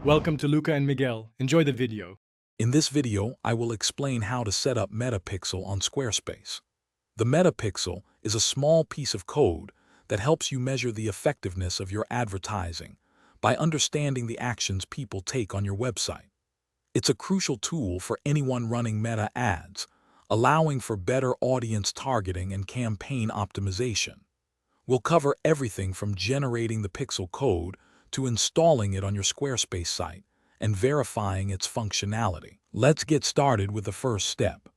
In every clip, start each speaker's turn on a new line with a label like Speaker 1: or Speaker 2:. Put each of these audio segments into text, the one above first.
Speaker 1: Welcome to Luca and Miguel. Enjoy the video.
Speaker 2: In this video, I will explain how to set up Metapixel on Squarespace. The Metapixel is a small piece of code that helps you measure the effectiveness of your advertising by understanding the actions people take on your website. It's a crucial tool for anyone running Meta ads, allowing for better audience targeting and campaign optimization. We'll cover everything from generating the pixel code to installing it on your Squarespace site and verifying its functionality. Let's get started with the first step.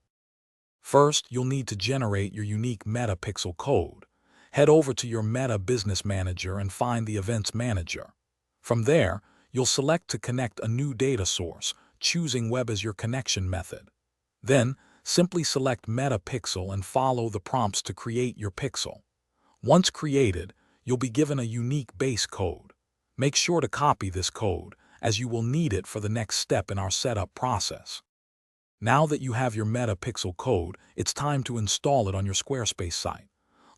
Speaker 2: First, you'll need to generate your unique Meta pixel code. Head over to your Meta Business Manager and find the Events Manager. From there, you'll select to connect a new data source, choosing Web as your connection method. Then, simply select Meta Pixel and follow the prompts to create your pixel. Once created, you'll be given a unique base code. Make sure to copy this code, as you will need it for the next step in our setup process. Now that you have your Meta Pixel code, it's time to install it on your Squarespace site.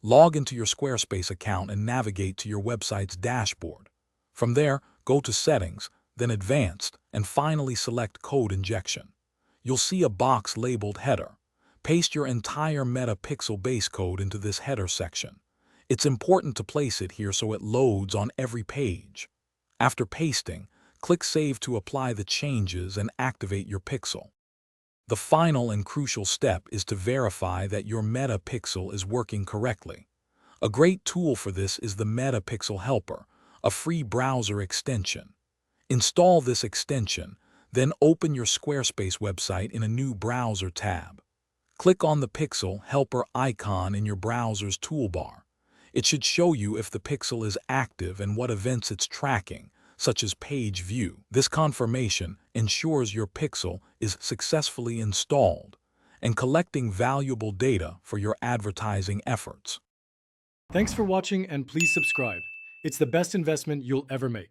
Speaker 2: Log into your Squarespace account and navigate to your website's dashboard. From there, go to Settings, then Advanced, and finally select Code Injection. You'll see a box labeled Header. Paste your entire Meta Pixel base code into this header section. It's important to place it here so it loads on every page. After pasting, click Save to apply the changes and activate your pixel. The final and crucial step is to verify that your Meta Pixel is working correctly. A great tool for this is the Meta Pixel Helper, a free browser extension. Install this extension, then open your Squarespace website in a new browser tab. Click on the Pixel Helper icon in your browser's toolbar. It should show you if the pixel is active and what events it's tracking, such as page view. This confirmation ensures your pixel is successfully installed and collecting valuable data for your advertising efforts.
Speaker 1: Thanks for watching and please subscribe. It's the best investment you'll ever make.